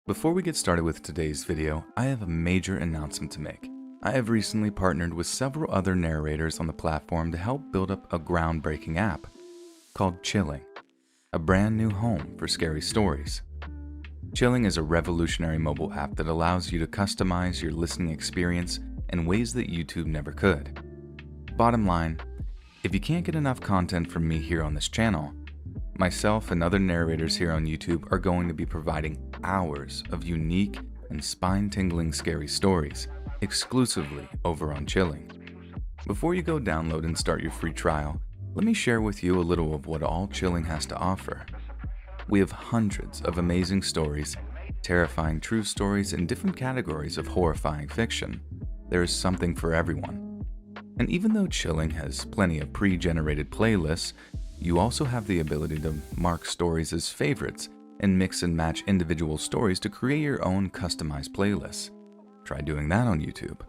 Before we get started with today's video, I have a major announcement to make. I have recently partnered with several other narrators on the platform to help build up a groundbreaking app called Chilling, a brand new home for scary stories. Chilling is a revolutionary mobile app that allows you to customize your listening experience in ways that YouTube never could. Bottom line, if you can't get enough content from me here on this channel, myself and other narrators here on YouTube are going to be providing hours of unique and spine-tingling scary stories exclusively over on Chilling. Before you go download and start your free trial, let me share with you a little of what all Chilling has to offer. We have hundreds of amazing stories, terrifying true stories, and different categories of horrifying fiction. There is something for everyone. And even though Chilling has plenty of pre-generated playlists, you also have the ability to mark stories as favorites and mix and match individual stories to create your own customized playlists. Try doing that on YouTube.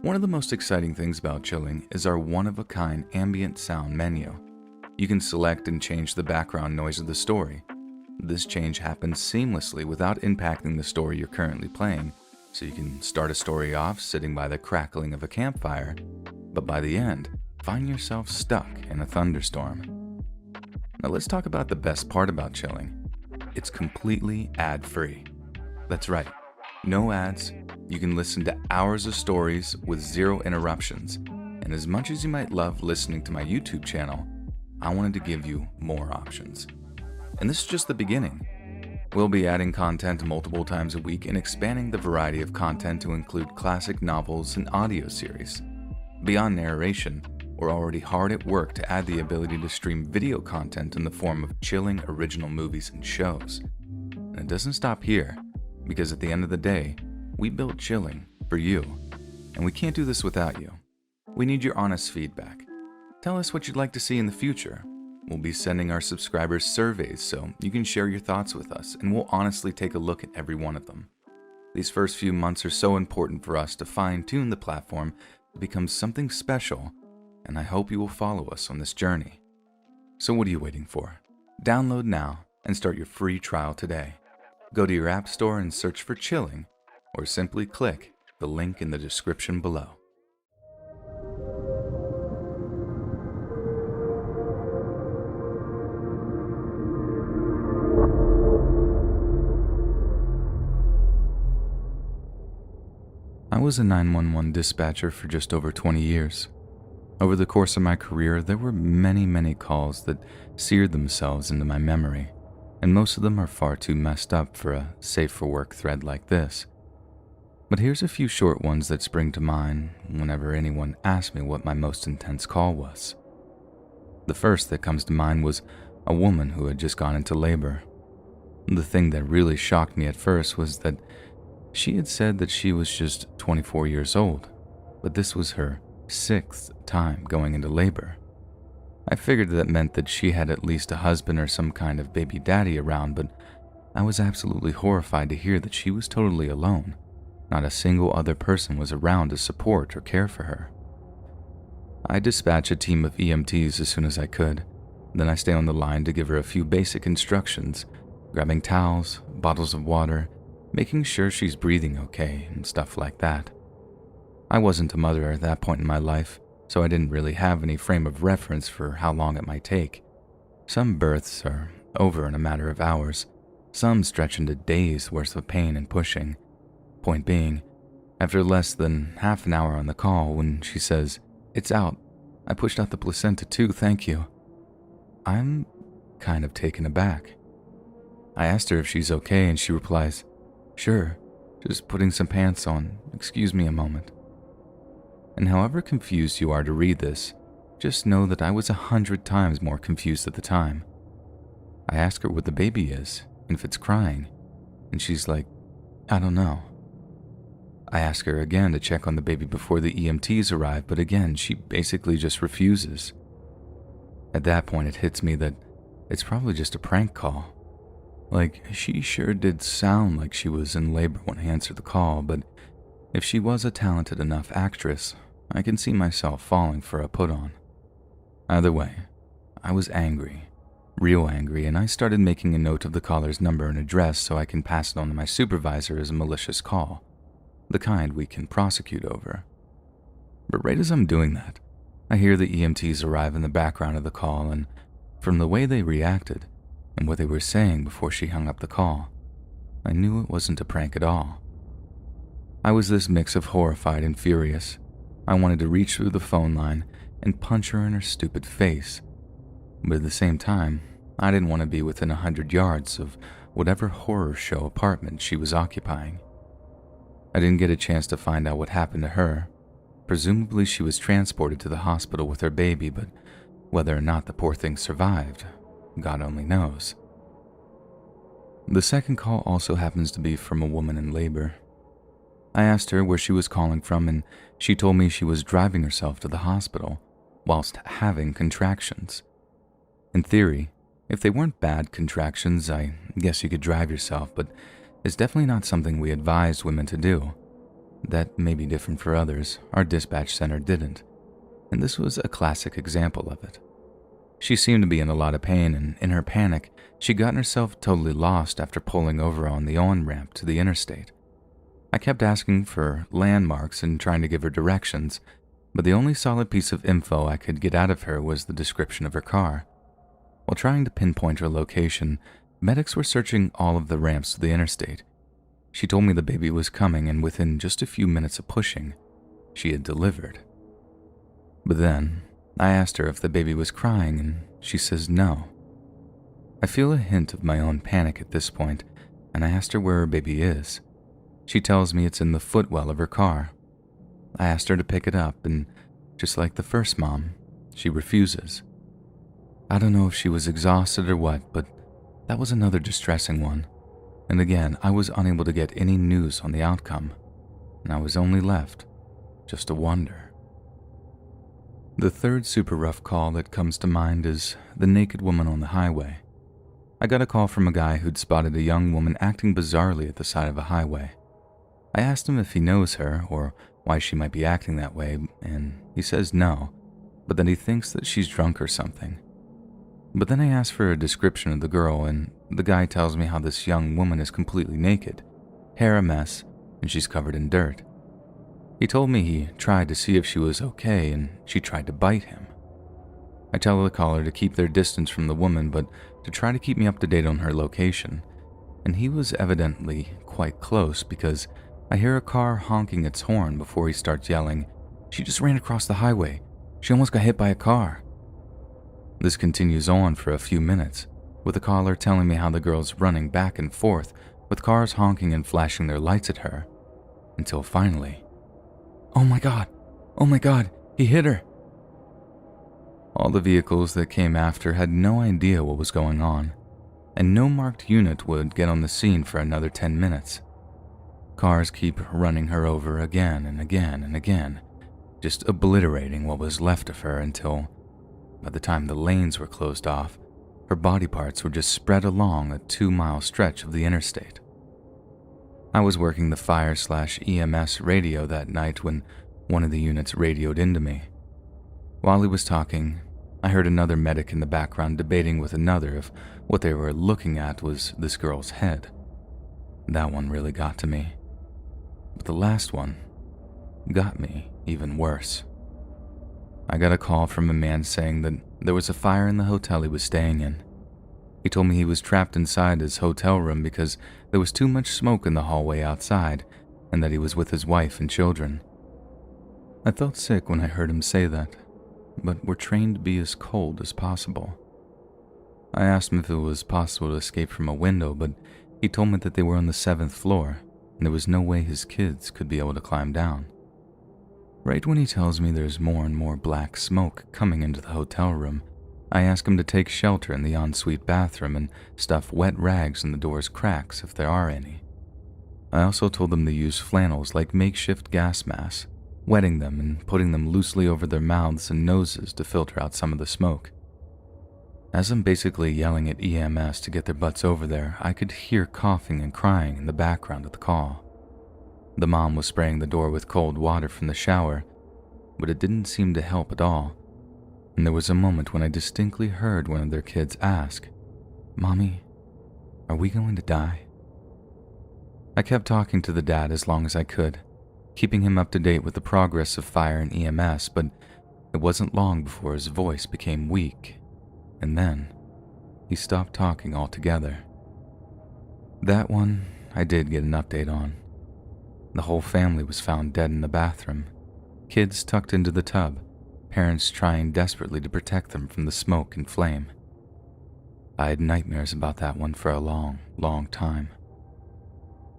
One of the most exciting things about Chilling is our one-of-a-kind ambient sound menu. You can select and change the background noise of the story. This change happens seamlessly without impacting the story you're currently playing, so you can start a story off sitting by the crackling of a campfire, but by the end, find yourself stuck in a thunderstorm. Now let's talk about the best part about Chilling. It's completely ad-free. That's right, no ads. You can listen to hours of stories with zero interruptions. And as much as you might love listening to my YouTube channel, I wanted to give you more options. And this is just the beginning. We'll be adding content multiple times a week and expanding the variety of content to include classic novels and audio series. Beyond narration, we're already hard at work to add the ability to stream video content in the form of Chilling original movies and shows. And it doesn't stop here, because at the end of the day, we built Chilling for you, and we can't do this without you. We need your honest feedback. Tell us what you'd like to see in the future. We'll be sending our subscribers surveys so you can share your thoughts with us, and we'll honestly take a look at every one of them. These first few months are so important for us to fine-tune the platform to become something special, and I hope you will follow us on this journey. So what are you waiting for? Download now and start your free trial today. Go to your app store and search for Chilling, or simply click the link in the description below. I was a 911 dispatcher for just over 20 years. Over the course of my career, there were many calls that seared themselves into my memory, and most of them are far too messed up for a safe-for-work thread like this. But here's a few short ones that spring to mind whenever anyone asks me what my most intense call was. The first that comes to mind was a woman who had just gone into labor. The thing that really shocked me at first was that she had said that she was just 24 years old, but this was her 6th time going into labor. I figured that meant that she had at least a husband or some kind of baby daddy around, but I was absolutely horrified to hear that she was totally alone. Not a single other person was around to support or care for her. I dispatch a team of EMTs as soon as I could. Then I stay on the line to give her a few basic instructions, grabbing towels, bottles of water, making sure she's breathing okay, and stuff like that. I wasn't a mother at that point in my life, so I didn't really have any frame of reference for how long it might take. Some births are over in a matter of hours, some stretch into days worth of pain and pushing. Point being, after less than half an hour on the call, when she says, "It's out. I pushed out the placenta too, thank you," I'm kind of taken aback. I asked her if she's okay, and she replies, "Sure, just putting some pants on. Excuse me a moment." And however confused you are to read this, just know that I was 100 times more confused at the time. I ask her what the baby is, and if it's crying, and she's like, "I don't know." I ask her again to check on the baby before the EMTs arrive, but again, she basically just refuses. At that point, it hits me that it's probably just a prank call. Like, she sure did sound like she was in labor when I answered the call, but if she was a talented enough actress, I can see myself falling for a put-on. Either way, I was angry, real angry, and I started making a note of the caller's number and address so I can pass it on to my supervisor as a malicious call, the kind we can prosecute over. But right as I'm doing that, I hear the EMTs arrive in the background of the call, and from the way they reacted and what they were saying before she hung up the call, I knew it wasn't a prank at all. I was this mix of horrified and furious. I wanted to reach through the phone line and punch her in her stupid face, but at the same time, I didn't want to be within 100 yards of whatever horror show apartment she was occupying. I didn't get a chance to find out what happened to her. Presumably she was transported to the hospital with her baby, but whether or not the poor thing survived, God only knows. The second call also happens to be from a woman in labor. I asked her where she was calling from, and she told me she was driving herself to the hospital whilst having contractions. In theory, if they weren't bad contractions, I guess you could drive yourself, but it's definitely not something we advise women to do. That may be different for others. Our dispatch center didn't, and this was a classic example of it. She seemed to be in a lot of pain, and in her panic, she'd gotten herself totally lost after pulling over on the on-ramp to the interstate. I kept asking for landmarks and trying to give her directions, but the only solid piece of info I could get out of her was the description of her car. While trying to pinpoint her location, medics were searching all of the ramps to the interstate. She told me the baby was coming, and within just a few minutes of pushing, she had delivered. But then, I asked her if the baby was crying, and she says no. I feel a hint of my own panic at this point, and I asked her where her baby is. She tells me it's in the footwell of her car. I asked her to pick it up, and just like the first mom, she refuses. I don't know if she was exhausted or what, but that was another distressing one. And again, I was unable to get any news on the outcome, and I was only left just to wonder. The third super rough call that comes to mind is the naked woman on the highway. I got a call from a guy who'd spotted a young woman acting bizarrely at the side of a highway. I asked him if he knows her or why she might be acting that way, and he says no, but that he thinks that she's drunk or something. But then I asked for a description of the girl, and the guy tells me how this young woman is completely naked, hair a mess, and she's covered in dirt. He told me he tried to see if she was okay, and she tried to bite him. I tell the caller to keep their distance from the woman, but to try to keep me up to date on her location, and he was evidently quite close because I hear a car honking its horn before he starts yelling, "She just ran across the highway. She almost got hit by a car." This continues on for a few minutes, with the caller telling me how the girl's running back and forth, with cars honking and flashing their lights at her, until finally, oh my God, he hit her." All the vehicles that came after had no idea what was going on, and no marked unit would get on the scene for another 10 minutes. Cars keep running her over again and again and again, just obliterating what was left of her until, by the time the lanes were closed off, her body parts were just spread along a 2-mile stretch of the interstate. I was working the fire/EMS radio that night when one of the units radioed into me. While he was talking, I heard another medic in the background debating with another if what they were looking at was this girl's head. That one really got to me. But the last one got me even worse. I got a call from a man saying that there was a fire in the hotel he was staying in. He told me he was trapped inside his hotel room because there was too much smoke in the hallway outside, and that he was with his wife and children. I felt sick when I heard him say that, but we're trained to be as cold as possible. I asked him if it was possible to escape from a window, but he told me that they were on the 7th floor, and there was no way his kids could be able to climb down. Right when he tells me there's more and more black smoke coming into the hotel room, I ask him to take shelter in the ensuite bathroom and stuff wet rags in the door's cracks if there are any. I also told them to use flannels like makeshift gas masks, wetting them and putting them loosely over their mouths and noses to filter out some of the smoke. As I'm basically yelling at EMS to get their butts over there, I could hear coughing and crying in the background of the call. The mom was spraying the door with cold water from the shower, but it didn't seem to help at all, and there was a moment when I distinctly heard one of their kids ask, "Mommy, are we going to die?" I kept talking to the dad as long as I could, keeping him up to date with the progress of fire and EMS, but it wasn't long before his voice became weak, and then he stopped talking altogether. That one I did get an update on. The whole family was found dead in the bathroom, kids tucked into the tub, parents trying desperately to protect them from the smoke and flame. I had nightmares about that one for a long, long time.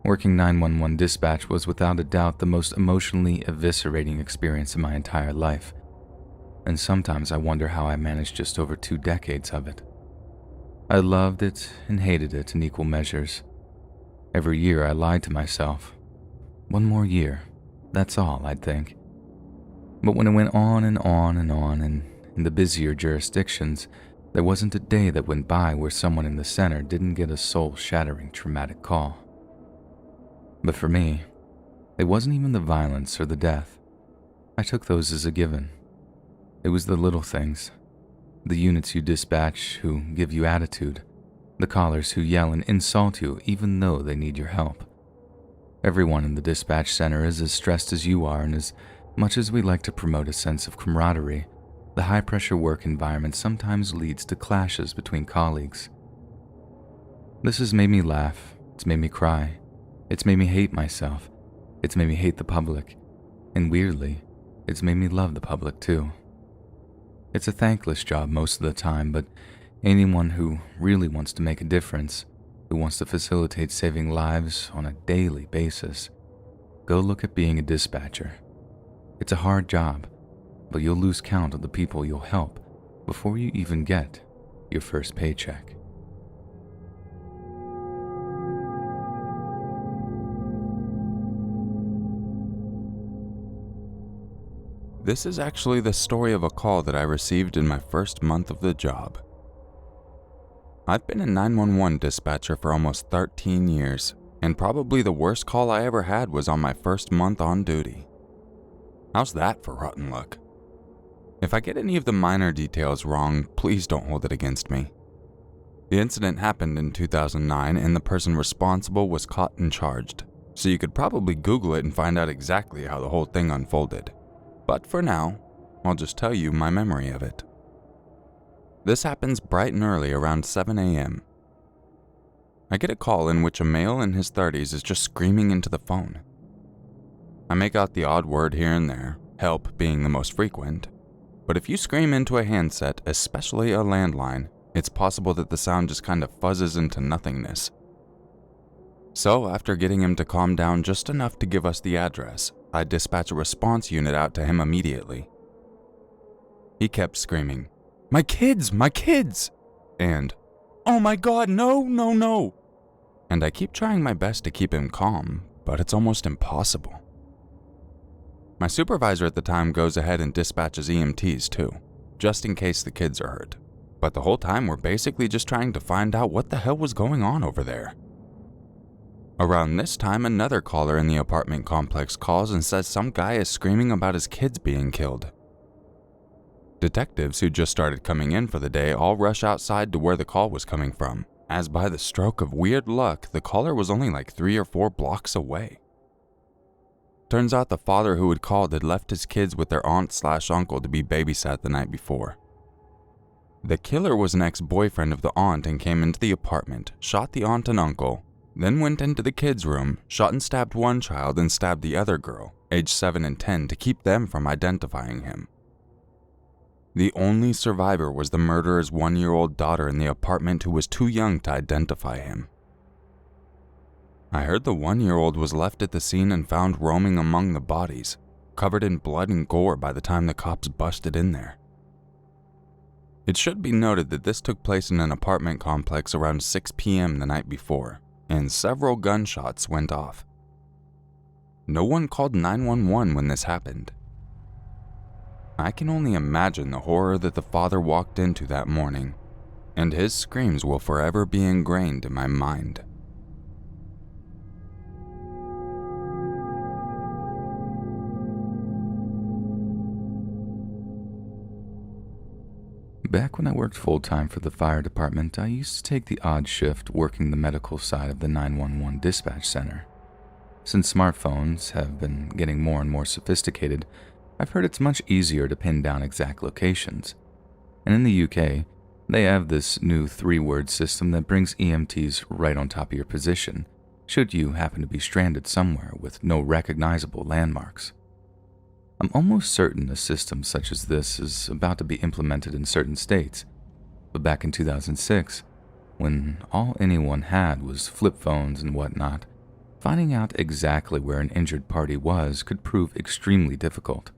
Working 911 dispatch was without a doubt the most emotionally eviscerating experience in my entire life, and sometimes I wonder how I managed just over 2 decades of it. I loved it and hated it in equal measures. Every year I lied to myself. One more year, that's all, I'd think. But when it went on and on and on, and in the busier jurisdictions, there wasn't a day that went by where someone in the center didn't get a soul-shattering traumatic call. But for me, it wasn't even the violence or the death. I took those as a given. It was the little things. The units you dispatch who give you attitude. The callers who yell and insult you even though they need your help. Everyone in the dispatch center is as stressed as you are, and as much as we like to promote a sense of camaraderie, the high-pressure work environment sometimes leads to clashes between colleagues. This has made me laugh, it's made me cry, it's made me hate myself, it's made me hate the public, and weirdly, it's made me love the public too. It's a thankless job most of the time, but anyone who really wants to make a difference, who wants to facilitate saving lives on a daily basis, go look at being a dispatcher. It's a hard job, but you'll lose count of the people you'll help before you even get your first paycheck. This is actually the story of a call that I received in my first month of the job. I've been a 911 dispatcher for almost 13 years, and probably the worst call I ever had was on my first month on duty. How's that for rotten luck? If I get any of the minor details wrong, please don't hold it against me. The incident happened in 2009, and the person responsible was caught and charged, so you could probably Google it and find out exactly how the whole thing unfolded. But for now, I'll just tell you my memory of it. This happens bright and early around 7 a.m. I get a call in which a male in his 30s is just screaming into the phone. I make out the odd word here and there, help being the most frequent, but if you scream into a handset, especially a landline, it's possible that the sound just kind of fuzzes into nothingness. So after getting him to calm down just enough to give us the address, I dispatch a response unit out to him immediately. He kept screaming, my kids! And, "Oh my God, no, no, no!" And I keep trying my best to keep him calm, but it's almost impossible. My supervisor at the time goes ahead and dispatches EMTs too, just in case the kids are hurt. But the whole time we're basically just trying to find out what the hell was going on over there. Around this time, another caller in the apartment complex calls and says some guy is screaming about his kids being killed. Detectives who just started coming in for the day all rush outside to where the call was coming from, as by the stroke of weird luck, the caller was only like 3 or 4 blocks away. Turns out the father who had called had left his kids with their aunt/uncle to be babysat the night before. The killer was an ex-boyfriend of the aunt and came into the apartment, shot the aunt and uncle, then went into the kids' room, shot and stabbed one child and stabbed the other girl, aged 7 and 10, to keep them from identifying him. The only survivor was the murderer's 1-year-old daughter in the apartment who was too young to identify him. I heard the 1-year-old was left at the scene and found roaming among the bodies, covered in blood and gore by the time the cops busted in there. It should be noted that this took place in an apartment complex around 6 p.m. the night before, and several gunshots went off. No one called 911 when this happened. I can only imagine the horror that the father walked into that morning, and his screams will forever be ingrained in my mind. Back when I worked full-time for the fire department, I used to take the odd shift working the medical side of the 911 dispatch center. Since smartphones have been getting more and more sophisticated, I've heard it's much easier to pin down exact locations. And in the UK, they have this new 3-word system that brings EMTs right on top of your position, should you happen to be stranded somewhere with no recognizable landmarks. I'm almost certain a system such as this is about to be implemented in certain states, but back in 2006, when all anyone had was flip phones and whatnot, finding out exactly where an injured party was could prove extremely difficult.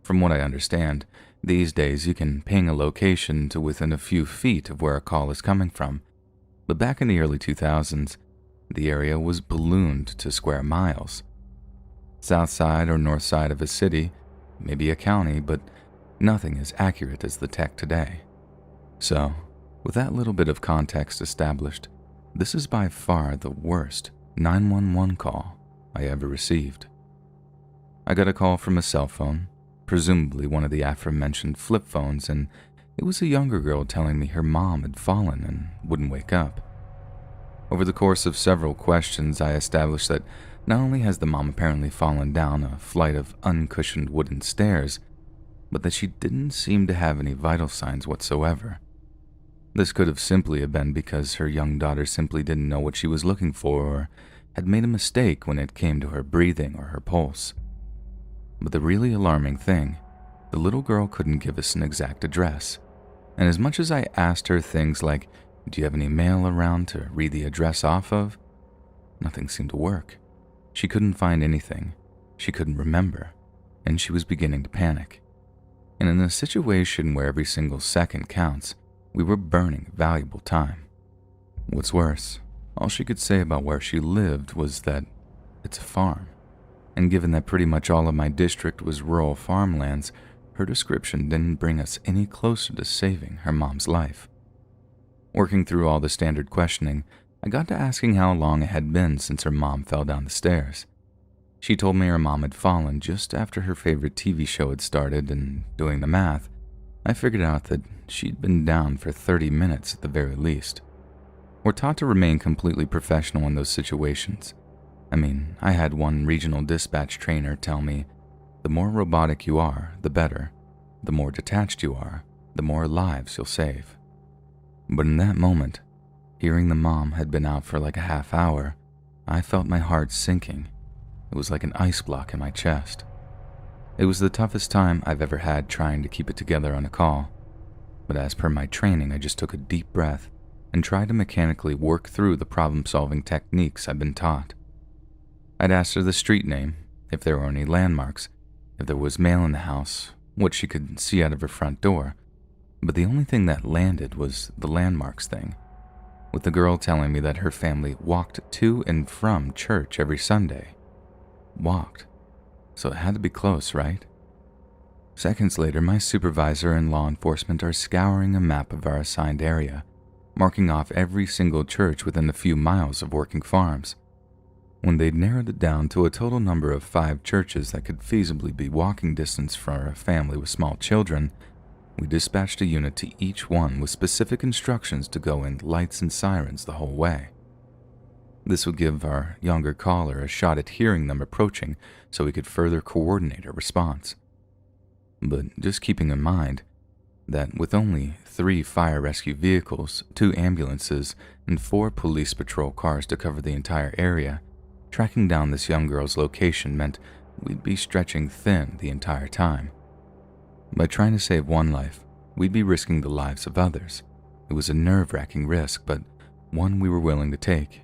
From what I understand, these days you can ping a location to within a few feet of where a call is coming from, but back in the early 2000s, the area was ballooned to square miles. South side or north side of a city, maybe a county, but nothing as accurate as the tech today. So, with that little bit of context established, this is by far the worst 911 call I ever received. I got a call from a cell phone, presumably one of the aforementioned flip phones, and it was a younger girl telling me her mom had fallen and wouldn't wake up. Over the course of several questions, I established that not only has the mom apparently fallen down a flight of uncushioned wooden stairs, but that she didn't seem to have any vital signs whatsoever. This could have simply been because her young daughter simply didn't know what she was looking for or had made a mistake when it came to her breathing or her pulse. But the really alarming thing, the little girl couldn't give us an exact address, and as much as I asked her things like, "Do you have any mail around to read the address off of?" nothing seemed to work. She couldn't find anything, she couldn't remember, and she was beginning to panic. And in a situation where every single second counts, we were burning valuable time. What's worse, all she could say about where she lived was that it's a farm. And given that pretty much all of my district was rural farmlands, her description didn't bring us any closer to saving her mom's life. Working through all the standard questioning, I got to asking how long it had been since her mom fell down the stairs. She told me her mom had fallen just after her favorite TV show had started, and doing the math, I figured out that she'd been down for 30 minutes at the very least. We're taught to remain completely professional in those situations. I mean, I had one regional dispatch trainer tell me, the more robotic you are, the better. The more detached you are, the more lives you'll save. But in that moment, hearing the mom had been out for like a half hour, I felt my heart sinking. It was like an ice block in my chest. It was the toughest time I've ever had trying to keep it together on a call. But as per my training, I just took a deep breath and tried to mechanically work through the problem-solving techniques I've been taught. I'd asked her the street name, if there were any landmarks, if there was mail in the house, what she could see out of her front door, but the only thing that landed was the landmarks thing, with the girl telling me that her family walked to and from church every Sunday. Walked. So it had to be close, right? Seconds later, my supervisor and law enforcement are scouring a map of our assigned area, marking off every single church within a few miles of working farms. When they'd narrowed it down to a total number of 5 churches that could feasibly be walking distance for a family with small children, we dispatched a unit to each one with specific instructions to go in lights and sirens the whole way. This would give our younger caller a shot at hearing them approaching so we could further coordinate our response. But just keeping in mind that with only 3 fire rescue vehicles, 2 ambulances, and 4 police patrol cars to cover the entire area, tracking down this young girl's location meant we'd be stretching thin the entire time. By trying to save one life, we'd be risking the lives of others. It was a nerve-wracking risk, but one we were willing to take.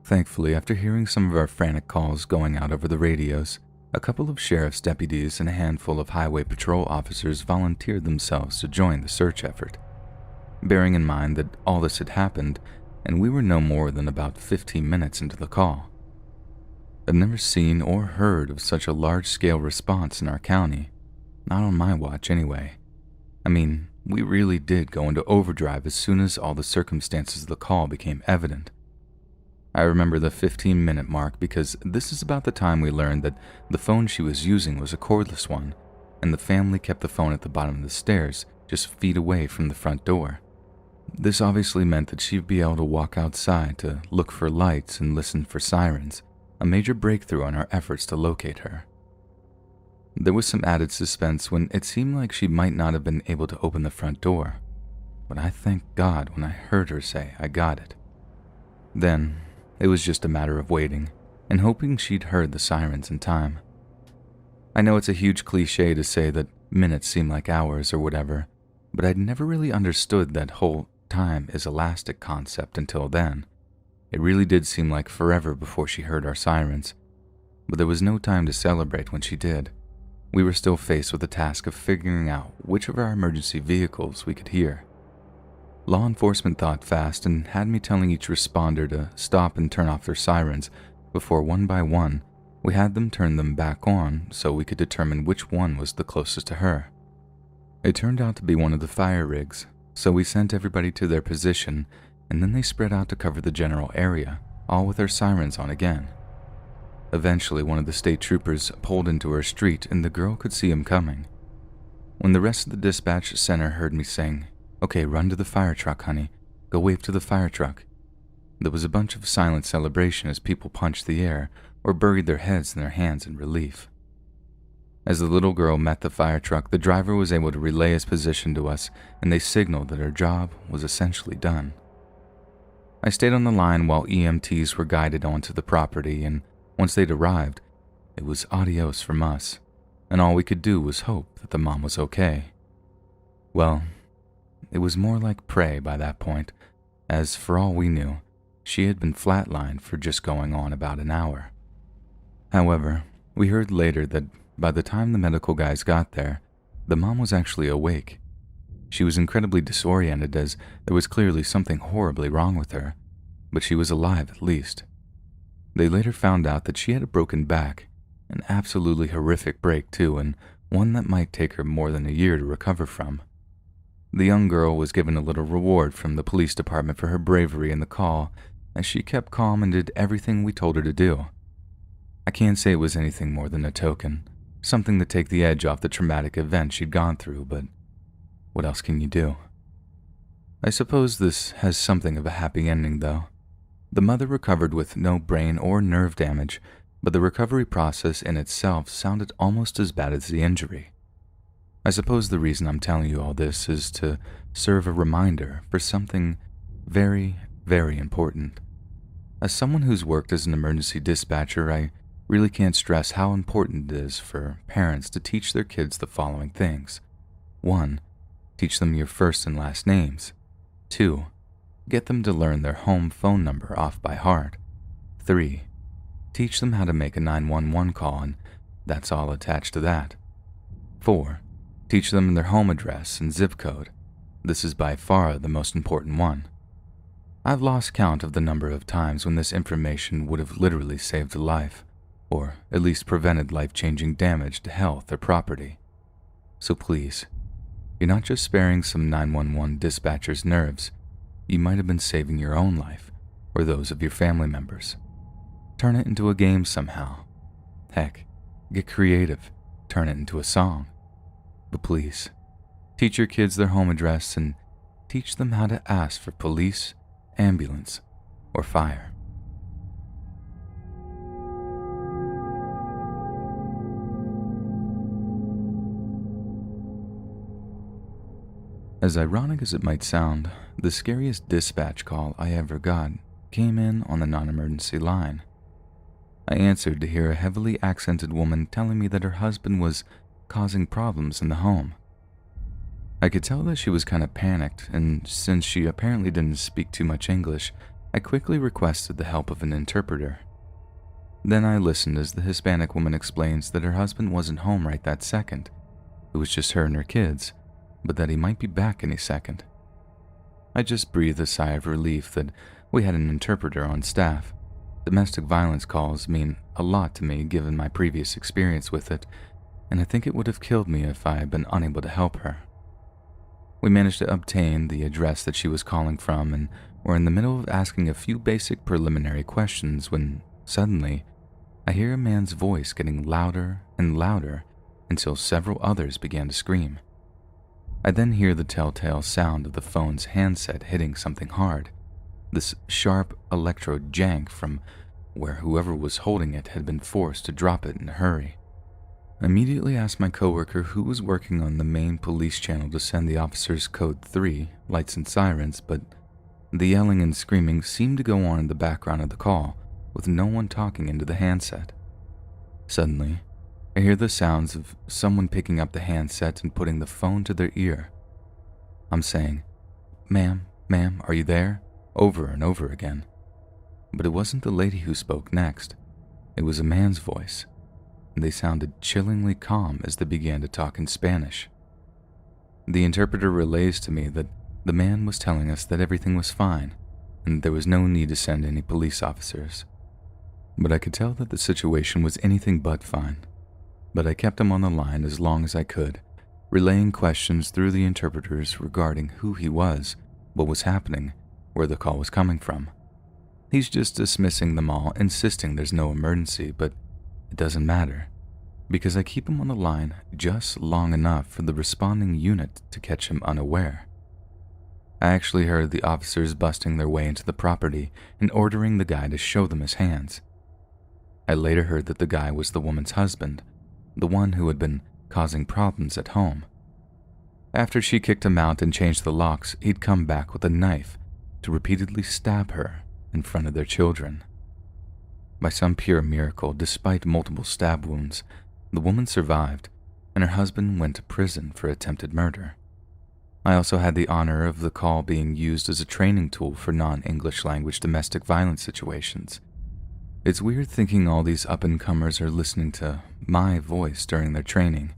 Thankfully, after hearing some of our frantic calls going out over the radios, a couple of sheriff's deputies and a handful of highway patrol officers volunteered themselves to join the search effort. Bearing in mind that all this had happened, and we were no more than about 15 minutes into the call. I've never seen or heard of such a large-scale response in our county. Not on my watch, anyway. I mean, we really did go into overdrive as soon as all the circumstances of the call became evident. I remember the 15-minute mark because this is about the time we learned that the phone she was using was a cordless one, and the family kept the phone at the bottom of the stairs just feet away from the front door. This obviously meant that she'd be able to walk outside to look for lights and listen for sirens, a major breakthrough in our efforts to locate her. There was some added suspense when it seemed like she might not have been able to open the front door, but I thanked God when I heard her say, "I got it." Then, it was just a matter of waiting and hoping she'd heard the sirens in time. I know it's a huge cliche to say that minutes seem like hours or whatever, but I'd never really understood that whole time is elastic concept until then. It really did seem like forever before she heard our sirens, but there was no time to celebrate when she did. We were still faced with the task of figuring out which of our emergency vehicles we could hear. Law enforcement thought fast and had me telling each responder to stop and turn off their sirens before one by one we had them turn them back on so we could determine which one was the closest to her. It turned out to be one of the fire rigs, so we sent everybody to their position and then they spread out to cover the general area, all with their sirens on again. Eventually, one of the state troopers pulled into our street and the girl could see him coming. When the rest of the dispatch center heard me saying, "Okay, run to the fire truck, honey. Go wave to the fire truck," there was a bunch of silent celebration as people punched the air or buried their heads in their hands in relief. As the little girl met the fire truck, the driver was able to relay his position to us and they signaled that her job was essentially done. I stayed on the line while EMTs were guided onto the property, and once they'd arrived, it was adios from us, and all we could do was hope that the mom was okay. Well, it was more like pray by that point, as for all we knew, she had been flatlined for just going on about an hour. However, we heard later that by the time the medical guys got there, the mom was actually awake. She was incredibly disoriented as there was clearly something horribly wrong with her, but she was alive at least. They later found out that she had a broken back, an absolutely horrific break too, and one that might take her more than a year to recover from. The young girl was given a little reward from the police department for her bravery in the call, as she kept calm and did everything we told her to do. I can't say it was anything more than a token, something to take the edge off the traumatic event she'd gone through, but what else can you do? I suppose this has something of a happy ending, though. The mother recovered with no brain or nerve damage, but the recovery process in itself sounded almost as bad as the injury. I suppose the reason I'm telling you all this is to serve a reminder for something very, very important. As someone who's worked as an emergency dispatcher, I really can't stress how important it is for parents to teach their kids the following things. 1. Teach them your first and last names. 2. Get them to learn their home phone number off by heart. 3. Teach them how to make a 911 call, and that's all attached to that. 4. Teach them their home address and zip code. This is by far the most important one. I've lost count of the number of times when this information would have literally saved a life, or at least prevented life-changing damage to health or property. So please, you're not just sparing some 911 dispatchers' nerves, you might have been saving your own life, or those of your family members. Turn it into a game somehow. Heck, get creative, turn it into a song. But please, teach your kids their home address and teach them how to ask for police, ambulance, or fire. As ironic as it might sound, the scariest dispatch call I ever got came in on the non-emergency line. I answered to hear a heavily accented woman telling me that her husband was causing problems in the home. I could tell that she was kind of panicked, and since she apparently didn't speak too much English, I quickly requested the help of an interpreter. Then I listened as the Hispanic woman explains that her husband wasn't home right that second. It was just her and her kids, but that he might be back any second. I just breathed a sigh of relief that we had an interpreter on staff. Domestic violence calls mean a lot to me given my previous experience with it, and I think it would have killed me if I had been unable to help her. We managed to obtain the address that she was calling from and were in the middle of asking a few basic preliminary questions when, suddenly, I hear a man's voice getting louder and louder until several others began to scream. I then hear the telltale sound of the phone's handset hitting something hard, this sharp electro jank from where whoever was holding it had been forced to drop it in a hurry. I immediately asked my coworker who was working on the main police channel to send the officers code 3, lights and sirens, but the yelling and screaming seemed to go on in the background of the call, with no one talking into the handset. Suddenly, I hear the sounds of someone picking up the handset and putting the phone to their ear. I'm saying, ma'am, are you there?" over and over again. But it wasn't the lady who spoke next. It was a man's voice, and they sounded chillingly calm as they began to talk in Spanish. The interpreter relays to me that the man was telling us that everything was fine, and there was no need to send any police officers. But I could tell that the situation was anything but fine. But I kept him on the line as long as I could, relaying questions through the interpreters regarding who he was, what was happening, where the call was coming from. He's just dismissing them all, insisting there's no emergency, but it doesn't matter, because I keep him on the line just long enough for the responding unit to catch him unaware. I actually heard the officers busting their way into the property and ordering the guy to show them his hands. I later heard that the guy was the woman's husband, the one who had been causing problems at home. After she kicked him out and changed the locks, he'd come back with a knife to repeatedly stab her in front of their children. By some pure miracle, despite multiple stab wounds, the woman survived, and her husband went to prison for attempted murder. I also had the honor of the call being used as a training tool for non-English language domestic violence situations. It's weird thinking all these up-and-comers are listening to my voice during their training,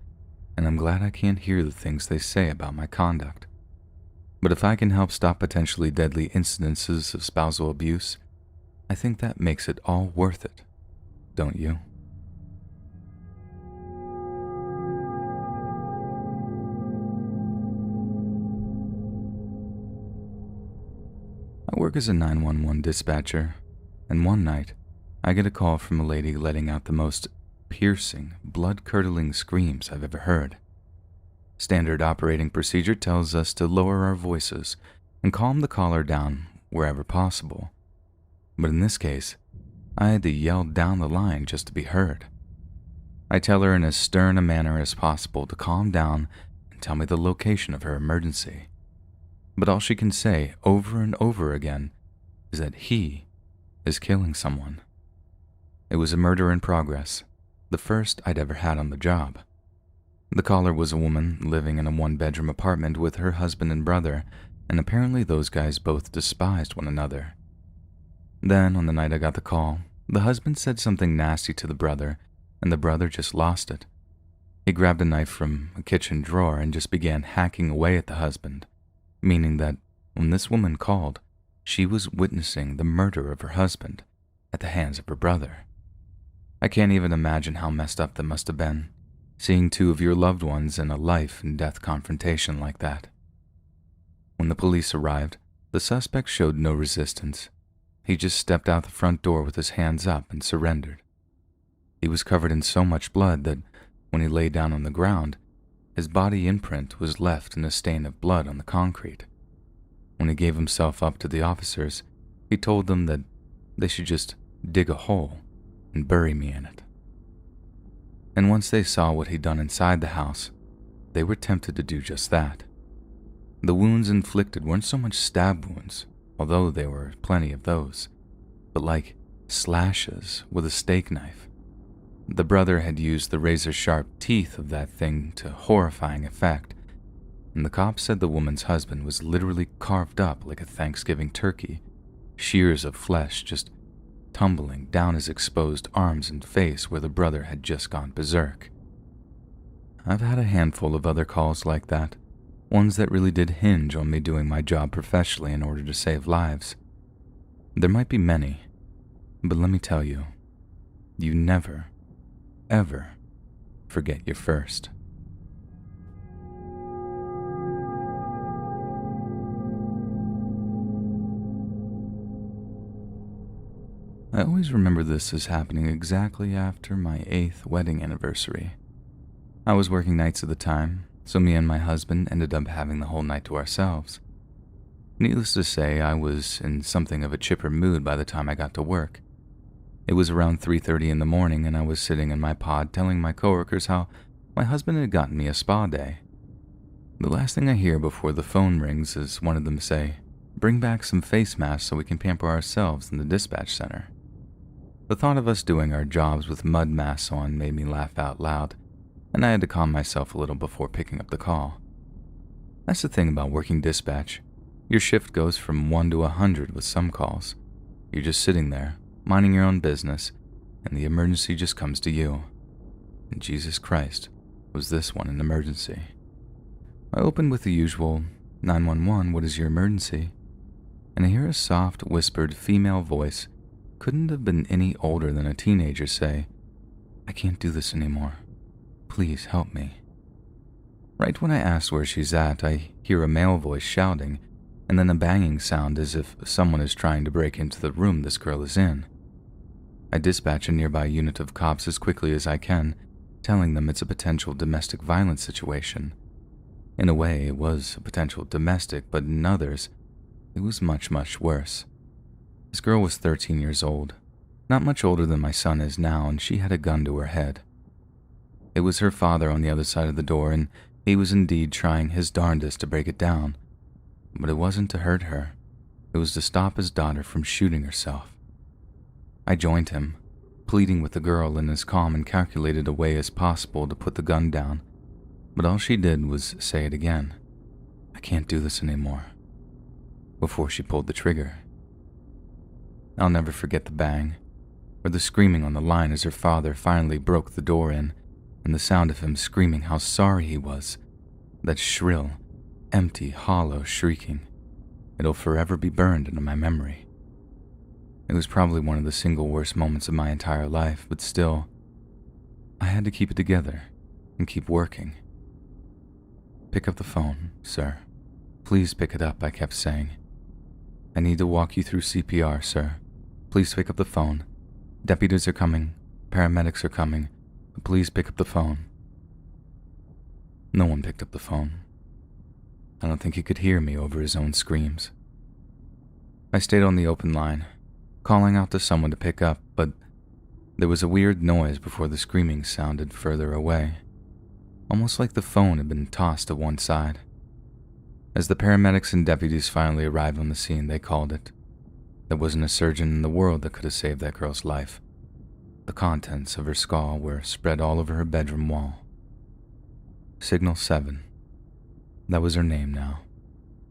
and I'm glad I can't hear the things they say about my conduct. But if I can help stop potentially deadly incidences of spousal abuse, I think that makes it all worth it, don't you? I work as a 911 dispatcher, and one night, I get a call from a lady letting out the most piercing, blood-curdling screams I've ever heard. Standard operating procedure tells us to lower our voices and calm the caller down wherever possible. But in this case, I had to yell down the line just to be heard. I tell her in as stern a manner as possible to calm down and tell me the location of her emergency. But all she can say over and over again is that he is killing someone. It was a murder in progress, the first I'd ever had on the job. The caller was a woman living in a one-bedroom apartment with her husband and brother, and apparently those guys both despised one another. Then, on the night I got the call, the husband said something nasty to the brother, and the brother just lost it. He grabbed a knife from a kitchen drawer and just began hacking away at the husband, meaning that when this woman called, she was witnessing the murder of her husband at the hands of her brother. I can't even imagine how messed up that must have been, seeing two of your loved ones in a life and death confrontation like that. When the police arrived, the suspect showed no resistance. He just stepped out the front door with his hands up and surrendered. He was covered in so much blood that when he lay down on the ground, his body imprint was left in a stain of blood on the concrete. When he gave himself up to the officers, he told them that they should just dig a hole and bury me in it. And once they saw what he'd done inside the house, they were tempted to do just that. The wounds inflicted weren't so much stab wounds, although there were plenty of those, but like slashes with a steak knife. The brother had used the razor-sharp teeth of that thing to horrifying effect, and the cops said the woman's husband was literally carved up like a Thanksgiving turkey, shears of flesh just tumbling down his exposed arms and face where the brother had just gone berserk. I've had a handful of other calls like that, ones that really did hinge on me doing my job professionally in order to save lives. There might be many, but let me tell you, you never, ever forget your first. I always remember this as happening exactly after my 8th wedding anniversary. I was working nights at the time, so me and my husband ended up having the whole night to ourselves. Needless to say, I was in something of a chipper mood by the time I got to work. It was around 3:30 in the morning, and I was sitting in my pod telling my coworkers how my husband had gotten me a spa day. The last thing I hear before the phone rings is one of them say, "Bring back some face masks so we can pamper ourselves in the dispatch center." The thought of us doing our jobs with mud masks on made me laugh out loud, and I had to calm myself a little before picking up the call. That's the thing about working dispatch. Your shift goes from 1 to 100 with some calls. You're just sitting there, minding your own business, and the emergency just comes to you. And Jesus Christ, was this one an emergency? I opened with the usual, 911, what is your emergency? And I hear a soft, whispered female voice, couldn't have been any older than a teenager, say, "I can't do this anymore. Please help me." Right when I ask where she's at, I hear a male voice shouting, and then a banging sound as if someone is trying to break into the room this girl is in. I dispatch a nearby unit of cops as quickly as I can, telling them it's a potential domestic violence situation. In a way, it was a potential domestic, but in others, it was much, much worse. This girl was 13 years old, not much older than my son is now, and she had a gun to her head. It was her father on the other side of the door, and he was indeed trying his darndest to break it down. But it wasn't to hurt her. It was to stop his daughter from shooting herself. I joined him, pleading with the girl in as calm and calculated a way as possible to put the gun down, but all she did was say it again. "I can't do this anymore," before she pulled the trigger. I'll never forget the bang, or the screaming on the line as her father finally broke the door in, and the sound of him screaming how sorry he was. That shrill, empty, hollow shrieking. It'll forever be burned into my memory. It was probably one of the single worst moments of my entire life, but still, I had to keep it together and keep working. "Pick up the phone, sir. Please pick it up," I kept saying. "I need to walk you through CPR, sir. Please pick up the phone. Deputies are coming. Paramedics are coming. But please pick up the phone." No one picked up the phone. I don't think he could hear me over his own screams. I stayed on the open line, calling out to someone to pick up, but there was a weird noise before the screaming sounded further away, almost like the phone had been tossed to one side. As the paramedics and deputies finally arrived on the scene, they called it. There wasn't a surgeon in the world that could have saved that girl's life. The contents of her skull were spread all over her bedroom wall. Signal 7. That was her name now.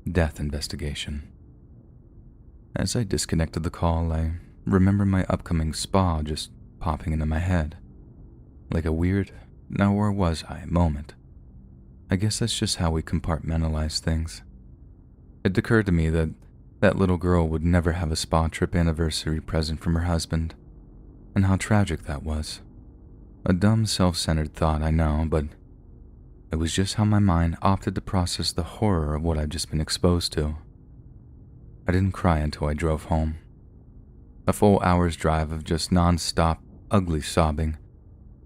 Death investigation. As I disconnected the call, I remember my upcoming spa just popping into my head. Like a weird, now where was I moment. I guess that's just how we compartmentalize things. It occurred to me that that little girl would never have a spa trip anniversary present from her husband, and how tragic that was. A dumb, self-centered thought, I know, but it was just how my mind opted to process the horror of what I'd just been exposed to. I didn't cry until I drove home. A full hour's drive of just non-stop, ugly sobbing.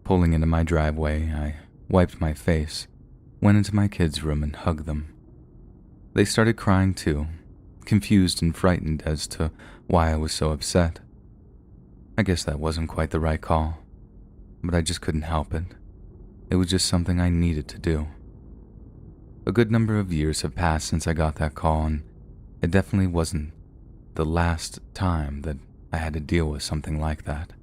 Pulling into my driveway, I wiped my face, went into my kids' room and hugged them. They started crying too, confused and frightened as to why I was so upset. I guess that wasn't quite the right call, but I just couldn't help it. It was just something I needed to do. A good number of years have passed since I got that call, and it definitely wasn't the last time that I had to deal with something like that.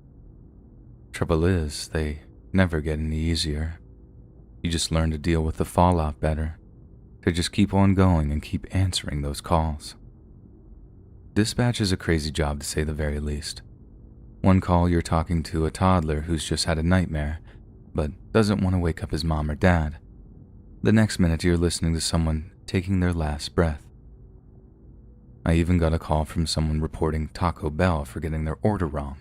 Trouble is, they never get any easier. You just learn to deal with the fallout better, to just keep on going and keep answering those calls. Dispatch is a crazy job to say the very least. One call you're talking to a toddler who's just had a nightmare, but doesn't want to wake up his mom or dad. The next minute you're listening to someone taking their last breath. I even got a call from someone reporting Taco Bell for getting their order wrong.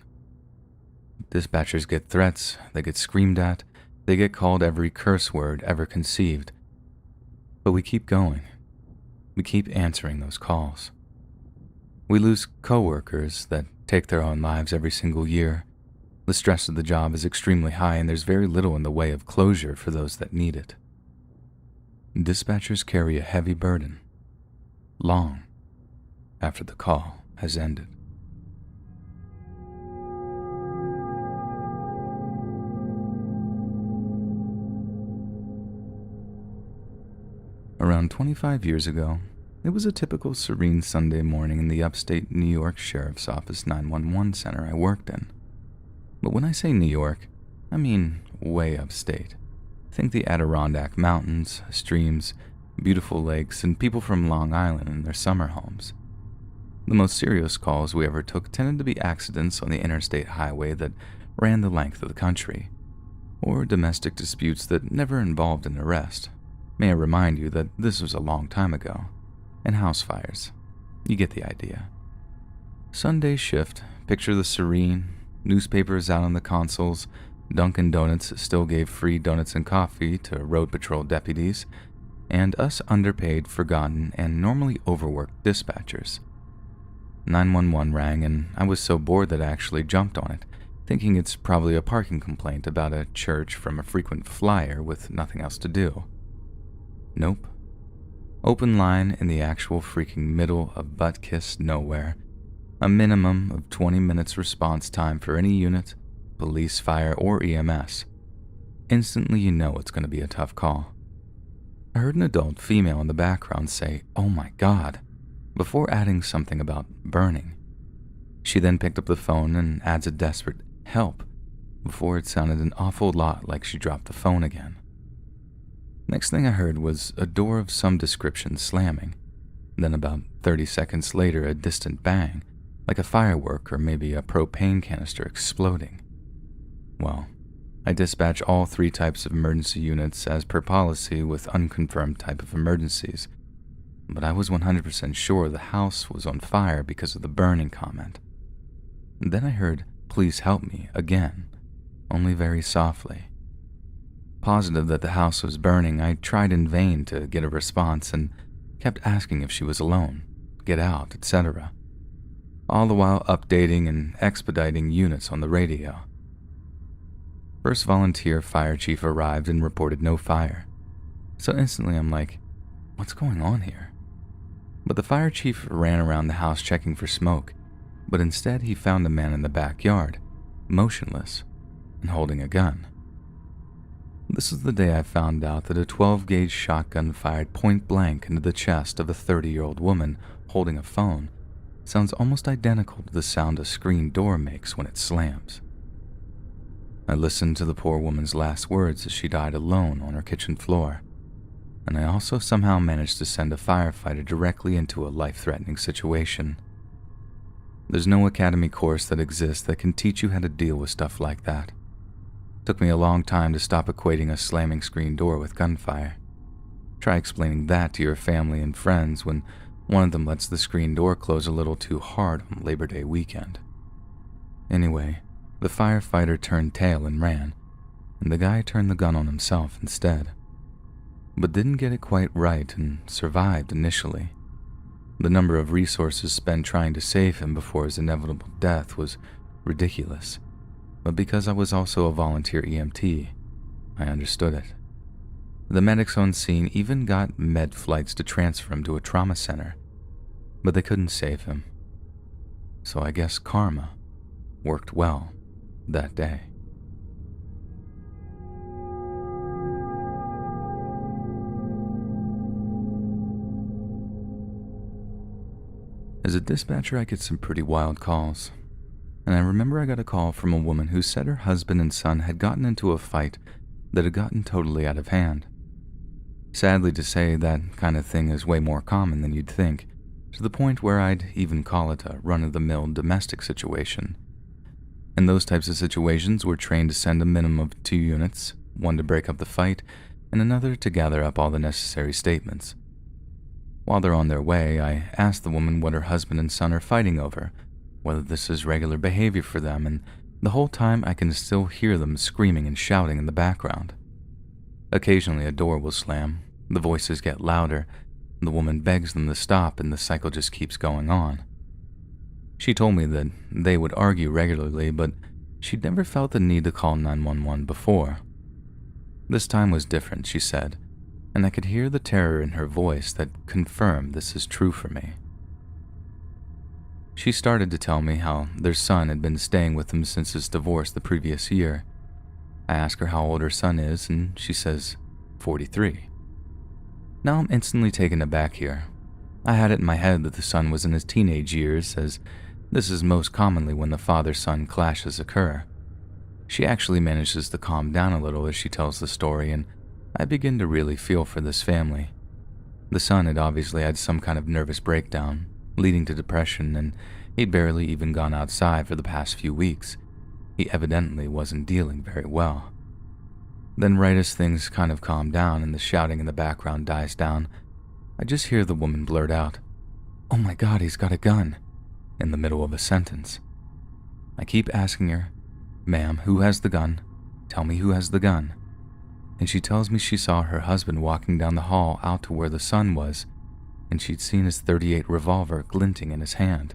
Dispatchers get threats, they get screamed at, they get called every curse word ever conceived. But we keep going. We keep answering those calls. We lose coworkers that take their own lives every single year. The stress of the job is extremely high, and there's very little in the way of closure for those that need it. Dispatchers carry a heavy burden, long after the call has ended. Around 25 years ago, it was a typical serene Sunday morning in the upstate New York Sheriff's Office 911 center I worked in. But when I say New York, I mean way upstate. Think the Adirondack Mountains, streams, beautiful lakes, and people from Long Island in their summer homes. The most serious calls we ever took tended to be accidents on the interstate highway that ran the length of the country, or domestic disputes that never involved an arrest. May I remind you that this was a long time ago, and house fires. You get the idea. Sunday shift, picture the serene, newspapers out on the consoles, Dunkin' Donuts still gave free donuts and coffee to road patrol deputies, and us underpaid, forgotten, and normally overworked dispatchers. 911 rang, and I was so bored that I actually jumped on it, thinking it's probably a parking complaint about a church from a frequent flyer with nothing else to do. Nope. Open line in the actual freaking middle of butt-kiss nowhere. A minimum of 20 minutes response time for any unit, police, fire, or EMS. Instantly you know it's going to be a tough call. I heard an adult female in the background say, "Oh my God," before adding something about burning. She then picked up the phone and adds a desperate "help" before it sounded an awful lot like she dropped the phone again. Next thing I heard was a door of some description slamming. Then about 30 seconds later, a distant bang, like a firework or maybe a propane canister exploding. Well, I dispatch all 3 types of emergency units as per policy with unconfirmed type of emergencies, but I was 100% sure the house was on fire because of the burning comment. And then I heard, "Please help me," again, only very softly. Positive that the house was burning, I tried in vain to get a response and kept asking if she was alone, get out, etc., all the while updating and expediting units on the radio. First volunteer fire chief arrived and reported no fire, so instantly I'm like, what's going on here? But the fire chief ran around the house checking for smoke, but instead he found a man in the backyard, motionless, and holding a gun. This is the day I found out that a 12-gauge shotgun fired point blank into the chest of a 30-year-old woman holding a phone sounds almost identical to the sound a screen door makes when it slams. I listened to the poor woman's last words as she died alone on her kitchen floor, and I also somehow managed to send a firefighter directly into a life-threatening situation. There's no academy course that exists that can teach you how to deal with stuff like that. Took me a long time to stop equating a slamming screen door with gunfire. Try explaining that to your family and friends when one of them lets the screen door close a little too hard on Labor Day weekend. Anyway, the firefighter turned tail and ran, and the guy turned the gun on himself instead, but didn't get it quite right and survived initially. The number of resources spent trying to save him before his inevitable death was ridiculous. But because I was also a volunteer EMT, I understood it. The medics on scene even got med flights to transfer him to a trauma center, but they couldn't save him. So I guess karma worked well that day. As a dispatcher, I get some pretty wild calls. And I remember I got a call from a woman who said her husband and son had gotten into a fight that had gotten totally out of hand. Sadly to say, that kind of thing is way more common than you'd think, to the point where I'd even call it a run-of-the-mill domestic situation. In those types of situations, we're trained to send a minimum of 2 units, one to break up the fight, and another to gather up all the necessary statements. While they're on their way, I ask the woman what her husband and son are fighting over, whether this is regular behavior for them, and the whole time I can still hear them screaming and shouting in the background. Occasionally a door will slam, the voices get louder, the woman begs them to stop, and the cycle just keeps going on. She told me that they would argue regularly, but she'd never felt the need to call 911 before. This time was different, she said, and I could hear the terror in her voice that confirmed this is true for me. She started to tell me how their son had been staying with them since his divorce the previous year. I ask her how old her son is, and she says 43. Now I'm instantly taken aback here. I had it in my head that the son was in his teenage years, as this is most commonly when the father-son clashes occur. She actually manages to calm down a little as she tells the story, and I begin to really feel for this family. The son had obviously had some kind of nervous breakdown, leading to depression, and he'd barely even gone outside for the past few weeks. He evidently wasn't dealing very well. Then right as things kind of calm down and the shouting in the background dies down, I just hear the woman blurt out, "Oh my God, he's got a gun," in the middle of a sentence. I keep asking her, "Ma'am, who has the gun? Tell me who has the gun." And she tells me she saw her husband walking down the hall out to where the son was, and she'd seen his .38 revolver glinting in his hand.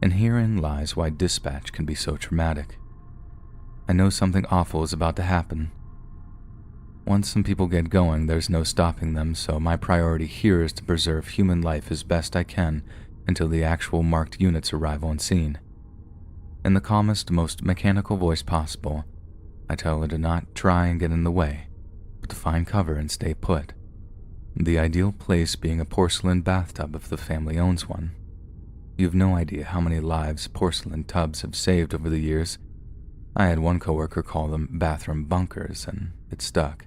And herein lies why dispatch can be so traumatic. I know something awful is about to happen. Once some people get going, there's no stopping them, so my priority here is to preserve human life as best I can until the actual marked units arrive on scene. In the calmest, most mechanical voice possible, I tell her to not try and get in the way, but to find cover and stay put. The ideal place being a porcelain bathtub if the family owns one. You have no idea how many lives porcelain tubs have saved over the years. I had one coworker call them bathroom bunkers, and it stuck.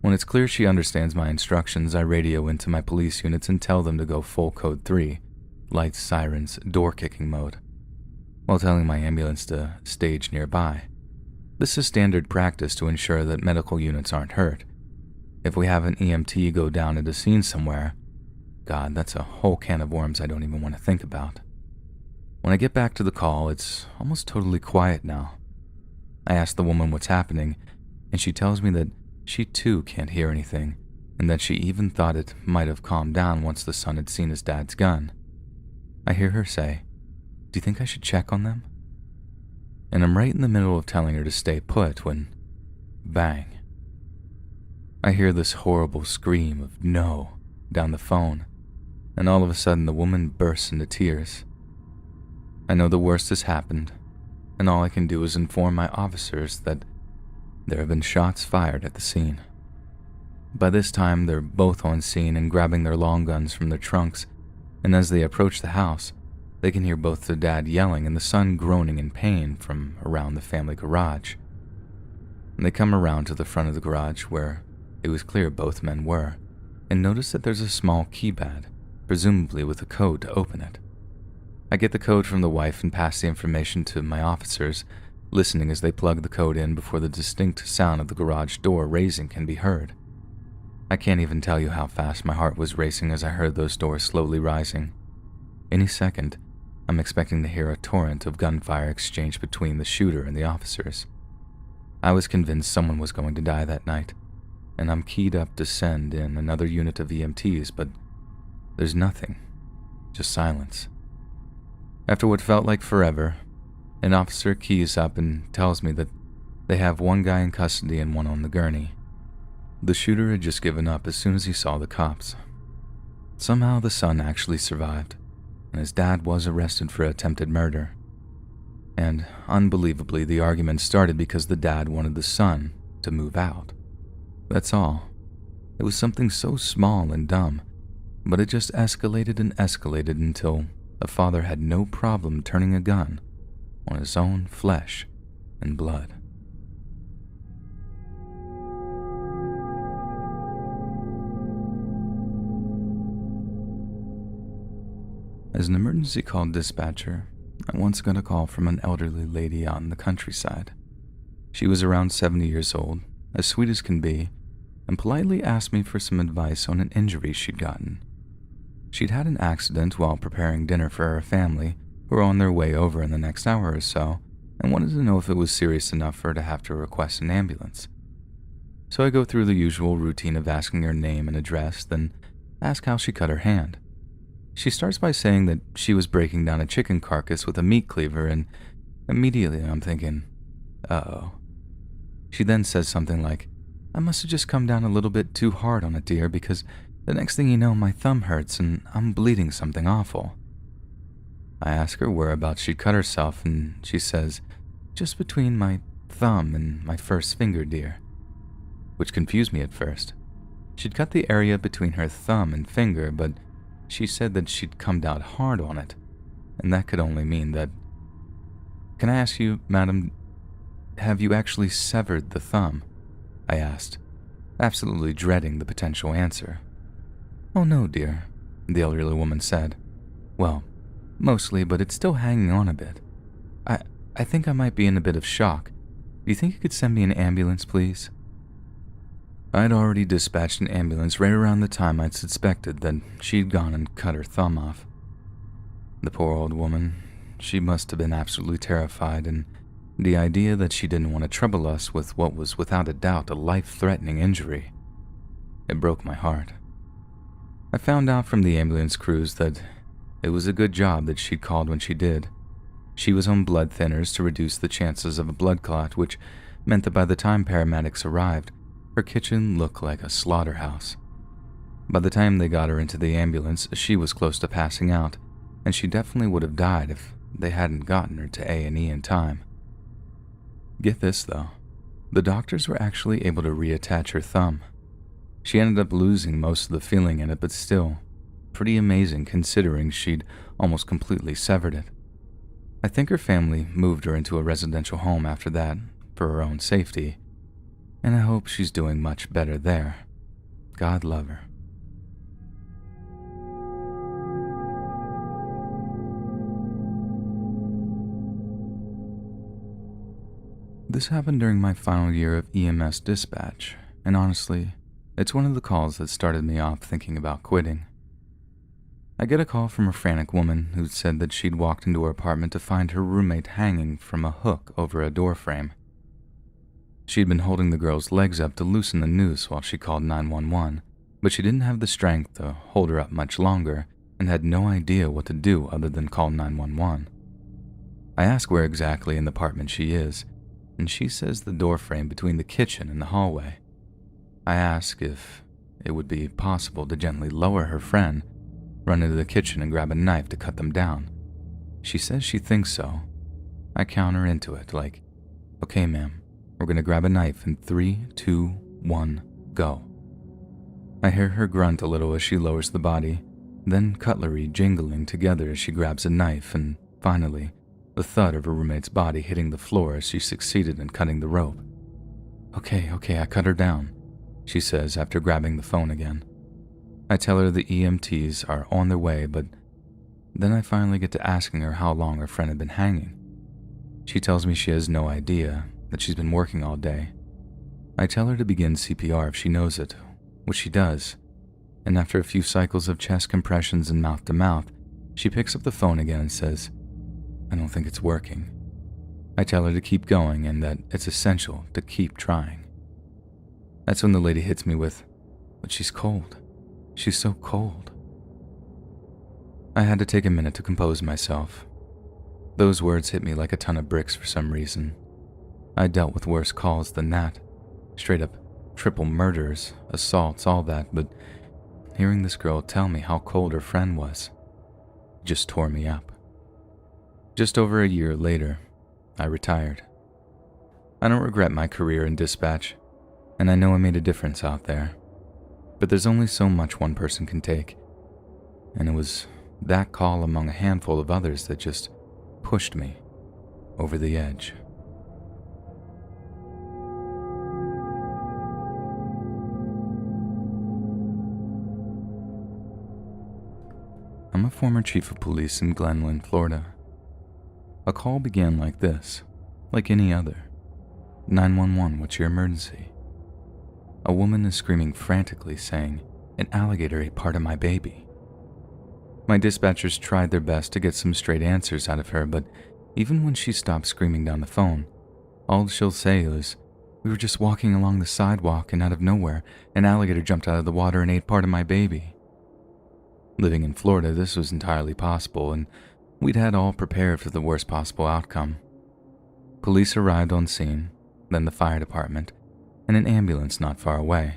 When it's clear she understands my instructions, I radio into my police units and tell them to go full code 3, lights, sirens, door kicking mode, while telling my ambulance to stage nearby. This is standard practice to ensure that medical units aren't hurt. If we have an EMT go down at a scene somewhere, God, that's a whole can of worms I don't even want to think about. When I get back to the call, it's almost totally quiet now. I ask the woman what's happening, and she tells me that she too can't hear anything, and that she even thought it might have calmed down once the son had seen his dad's gun. I hear her say, "Do you think I should check on them?" And I'm right in the middle of telling her to stay put when, bang, I hear this horrible scream of no down the phone, and all of a sudden the woman bursts into tears. I know the worst has happened, and all I can do is inform my officers that there have been shots fired at the scene. By this time, they're both on scene and grabbing their long guns from their trunks, and as they approach the house, they can hear both the dad yelling and the son groaning in pain from around the family garage. And they come around to the front of the garage where it was clear both men were, and notice that there's a small keypad, presumably with a code to open it. I get the code from the wife and pass the information to my officers, listening as they plug the code in before the distinct sound of the garage door raising can be heard. I can't even tell you how fast my heart was racing as I heard those doors slowly rising. Any second, I'm expecting to hear a torrent of gunfire exchanged between the shooter and the officers. I was convinced someone was going to die that night, and I'm keyed up to send in another unit of EMTs, but there's nothing, just silence. After what felt like forever, an officer keys up and tells me that they have one guy in custody and one on the gurney. The shooter had just given up as soon as he saw the cops. Somehow the son actually survived, and his dad was arrested for attempted murder. And unbelievably, the argument started because the dad wanted the son to move out. That's all. It was something so small and dumb, but it just escalated and escalated until a father had no problem turning a gun on his own flesh and blood. As an emergency call dispatcher, I once got a call from an elderly lady out in the countryside. She was around 70 years old, as sweet as can be, and politely asked me for some advice on an injury she'd gotten. She'd had an accident while preparing dinner for her family, who were on their way over in the next hour or so, and wanted to know if it was serious enough for her to have to request an ambulance. So I go through the usual routine of asking her name and address, then ask how she cut her hand. She starts by saying that she was breaking down a chicken carcass with a meat cleaver, and immediately I'm thinking, uh-oh. She then says something like, I must have just come down a little bit too hard on it, dear, because the next thing you know, my thumb hurts and I'm bleeding something awful." I ask her whereabouts she'd cut herself, and she says, "Just between my thumb and my first finger, dear," which confused me at first. She'd cut the area between her thumb and finger, but she said that she'd come down hard on it, and that could only mean that... "Can I ask you, madam, have you actually severed the thumb?" I asked, absolutely dreading the potential answer. "Oh no, dear," the elderly woman said. "Well, mostly, but it's still hanging on a bit. I think I might be in a bit of shock. Do you think you could send me an ambulance, please?" I'd already dispatched an ambulance right around the time I'd suspected that she'd gone and cut her thumb off. The poor old woman, she must have been absolutely terrified, and the idea that she didn't want to trouble us with what was without a doubt a life-threatening injury, it broke my heart. I found out from the ambulance crews that it was a good job that she'd called when she did. She was on blood thinners to reduce the chances of a blood clot, which meant that by the time paramedics arrived, her kitchen looked like a slaughterhouse. By the time they got her into the ambulance, she was close to passing out, and she definitely would have died if they hadn't gotten her to A&E in time. Get this, though. The doctors were actually able to reattach her thumb. She ended up losing most of the feeling in it, but still, pretty amazing considering she'd almost completely severed it. I think her family moved her into a residential home after that, for her own safety, and I hope she's doing much better there. God love her. This happened during my final year of EMS dispatch, and honestly, it's one of the calls that started me off thinking about quitting. I get a call from a frantic woman who said that she'd walked into her apartment to find her roommate hanging from a hook over a door frame. She'd been holding the girl's legs up to loosen the noose while she called 911, but she didn't have the strength to hold her up much longer and had no idea what to do other than call 911. I ask where exactly in the apartment she is, and she says the door frame between the kitchen and the hallway. I ask if it would be possible to gently lower her friend, run into the kitchen and grab a knife to cut them down. She says she thinks so. I counter into it like, "Okay, ma'am, we're gonna grab a knife in 3, 2, 1, go." I hear her grunt a little as she lowers the body, then cutlery jingling together as she grabs a knife, and finally, the thud of her roommate's body hitting the floor as she succeeded in cutting the rope. Okay, I cut her down," she says after grabbing the phone again. I tell her the EMTs are on their way, but then I finally get to asking her how long her friend had been hanging. She tells me she has no idea, that she's been working all day. I tell her to begin CPR if she knows it, which she does, and after a few cycles of chest compressions and mouth-to-mouth, she picks up the phone again and says, "I don't think it's working." I tell her to keep going and that it's essential to keep trying. That's when the lady hits me with, "But she's cold. She's so cold." I had to take a minute to compose myself. Those words hit me like a ton of bricks for some reason. I dealt with worse calls than that. Straight up triple murders, assaults, all that, but hearing this girl tell me how cold her friend was just tore me up. Just over a year later, I retired. I don't regret my career in dispatch, and I know I made a difference out there. But there's only so much one person can take, and it was that call among a handful of others that just pushed me over the edge. I'm a former chief of police in Glenlyn, Florida. A call began like this, like any other. 911, what's your emergency? A woman is screaming frantically saying, "An alligator ate part of my baby." My dispatchers tried their best to get some straight answers out of her, but even when she stopped screaming down the phone, all she'll say is, "We were just walking along the sidewalk and out of nowhere, an alligator jumped out of the water and ate part of my baby." Living in Florida, this was entirely possible, and we'd had all prepared for the worst possible outcome. Police arrived on scene, then the fire department, and an ambulance not far away.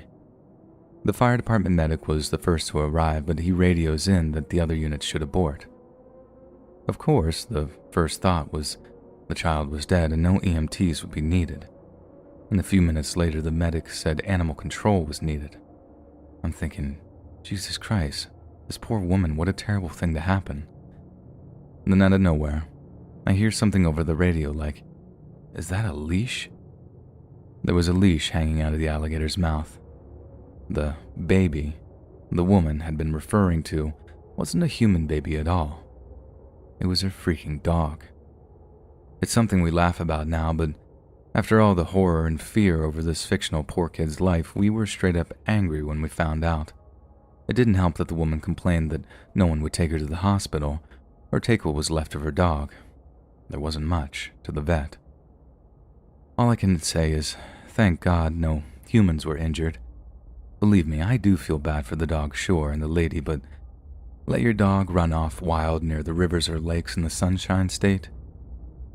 The fire department medic was the first to arrive, but he radios in that the other units should abort. Of course, the first thought was the child was dead and no EMTs would be needed. And a few minutes later, the medic said animal control was needed. I'm thinking, Jesus Christ, this poor woman, what a terrible thing to happen. And then out of nowhere, I hear something over the radio like, "Is that a leash?" There was a leash hanging out of the alligator's mouth. The baby the woman had been referring to wasn't a human baby at all. It was her freaking dog. It's something we laugh about now, but after all the horror and fear over this fictional poor kid's life, we were straight up angry when we found out. It didn't help that the woman complained that no one would take her to the hospital or take what was left of her dog. There wasn't much to the vet. All I can say is, thank God no humans were injured. Believe me, I do feel bad for the dog, sure, and the lady, but let your dog run off wild near the rivers or lakes in the Sunshine State?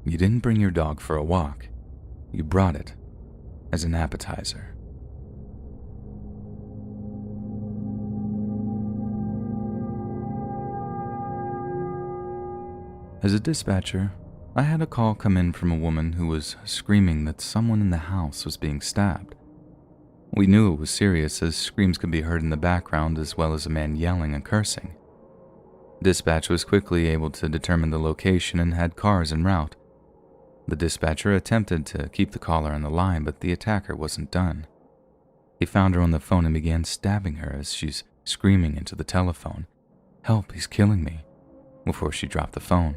You didn't bring your dog for a walk. You brought it as an appetizer. As a dispatcher, I had a call come in from a woman who was screaming that someone in the house was being stabbed. We knew it was serious, as screams could be heard in the background as well as a man yelling and cursing. Dispatch was quickly able to determine the location and had cars en route. The dispatcher attempted to keep the caller on the line, but the attacker wasn't done. He found her on the phone and began stabbing her as she's screaming into the telephone, "Help, he's killing me," before she dropped the phone.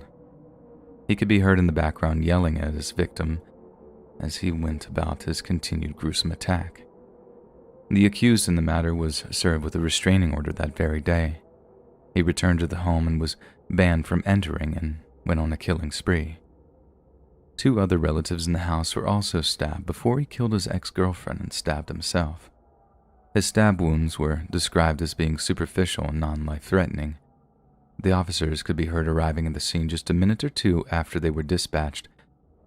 He could be heard in the background yelling at his victim as he went about his continued gruesome attack. The accused in the matter was served with a restraining order that very day. He returned to the home and was banned from entering and went on a killing spree. 2 other relatives in the house were also stabbed before he killed his ex-girlfriend and stabbed himself. His stab wounds were described as being superficial and non-life-threatening. The officers could be heard arriving at the scene just a minute or 2 after they were dispatched,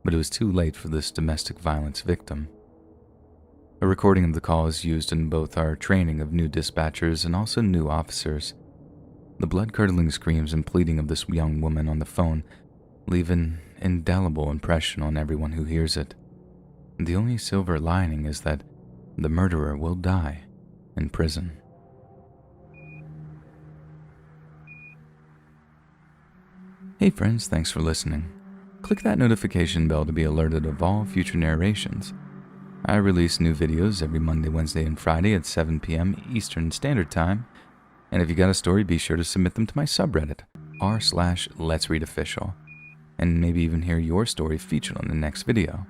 but it was too late for this domestic violence victim. A recording of the call is used in both our training of new dispatchers and also new officers. The blood-curdling screams and pleading of this young woman on the phone leave an indelible impression on everyone who hears it. The only silver lining is that the murderer will die in prison. Hey friends, thanks for listening. Click that notification bell to be alerted of all future narrations. I release new videos every Monday, Wednesday, and Friday at 7 p.m. Eastern Standard Time, and if you got a story, be sure to submit them to my subreddit, r/Let'sReadOfficial, and maybe even hear your story featured on the next video.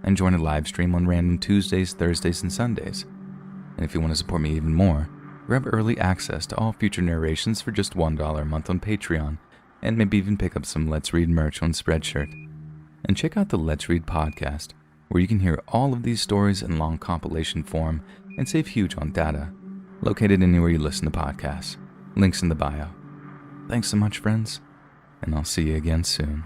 And join a live stream on random Tuesdays, Thursdays, and Sundays. And if you want to support me even more, grab early access to all future narrations for just $1 a month on Patreon, and maybe even pick up some Let's Read merch on Spreadshirt. And check out the Let's Read podcast, where you can hear all of these stories in long compilation form and save huge on data, located anywhere you listen to podcasts. Links in the bio. Thanks so much, friends, and I'll see you again soon.